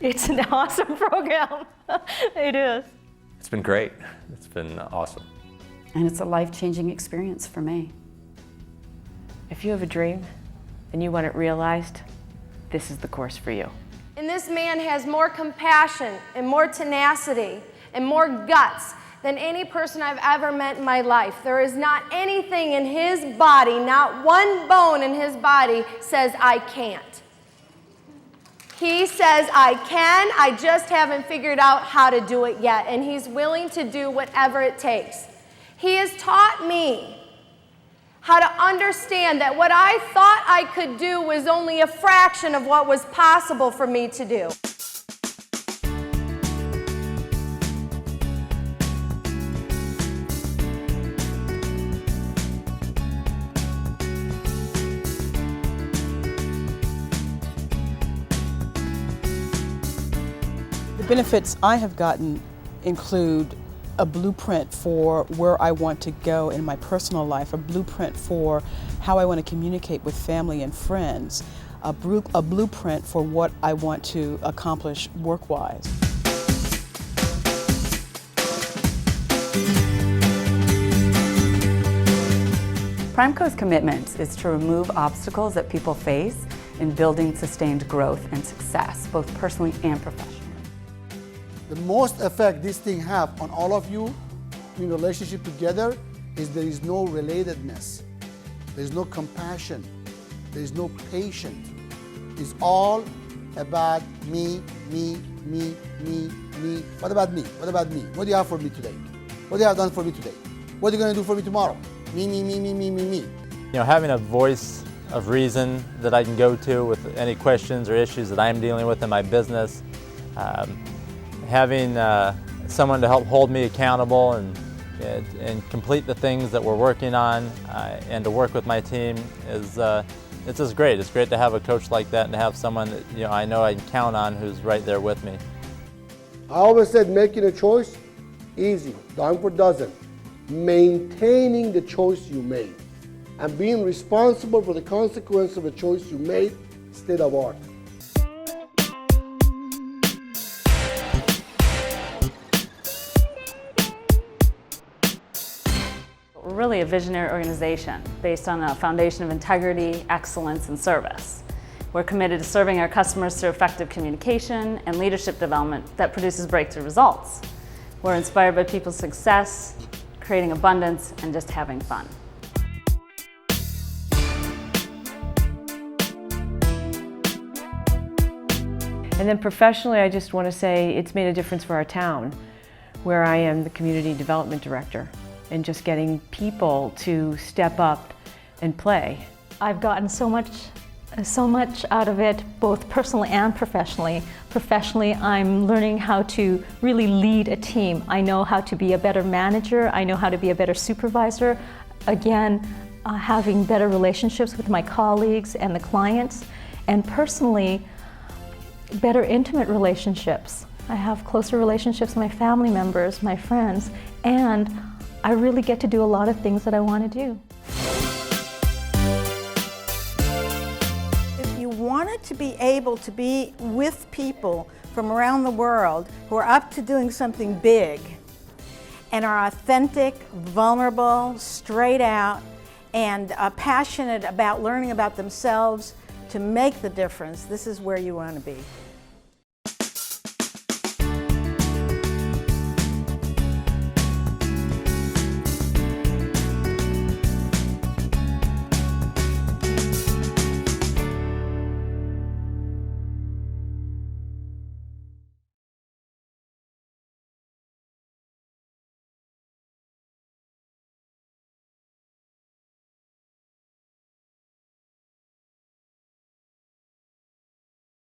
It's an awesome program. It is. It's been great. It's been awesome. And it's a life-changing experience for me. If you have a dream and you want it realized, this is the course for you. And this man has more compassion and more tenacity and more guts than any person I've ever met in my life. There is not anything in his body, not one bone in his body says, I can't. He says, I can, I just haven't figured out how to do it yet, and he's willing to do whatever it takes. He has taught me how to understand that what I thought I could do was only a fraction of what was possible for me to do. The benefits I have gotten include a blueprint for where I want to go in my personal life, a blueprint for how I want to communicate with family and friends, a blueprint for what I want to accomplish work-wise. Primeco's commitment is to remove obstacles that people face in building sustained growth and success, both personally and professionally. The most effect this thing have on all of you in relationship together is there is no relatedness. There is no compassion. There is no patience. It's all about me, me, me, me, me. What about me? What about me? What do you have for me today? What do you have done for me today? What are you going to do for me tomorrow? Me, me, me, me, me, me, me. You know, having a voice of reason that I can go to with any questions or issues that I'm dealing with in my business, having someone to help hold me accountable and complete the things that we're working on, and to work with my team is it's just great. It's great to have a coach like that and to have someone that I know I can count on who's right there with me. I always said making a choice, easy, dime for dozen. Maintaining the choice you made and being responsible for the consequence of the choice you made, state of art. We're really a visionary organization based on a foundation of integrity, excellence, and service. We're committed to serving our customers through effective communication and leadership development that produces breakthrough results. We're inspired by people's success, creating abundance, and just having fun. And then professionally, I just want to say it's made a difference for our town, where I am the community development director, and just getting people to step up and play. I've gotten so much out of it, both personally and professionally. Professionally, I'm learning how to really lead a team. I know how to be a better manager. I know how to be a better supervisor. Again, having better relationships with my colleagues and the clients. And personally, better intimate relationships. I have closer relationships with my family members, my friends, and I really get to do a lot of things that I want to do. If you wanted to be able to be with people from around the world who are up to doing something big and are authentic, vulnerable, straight out, and passionate about learning about themselves to make the difference, this is where you want to be.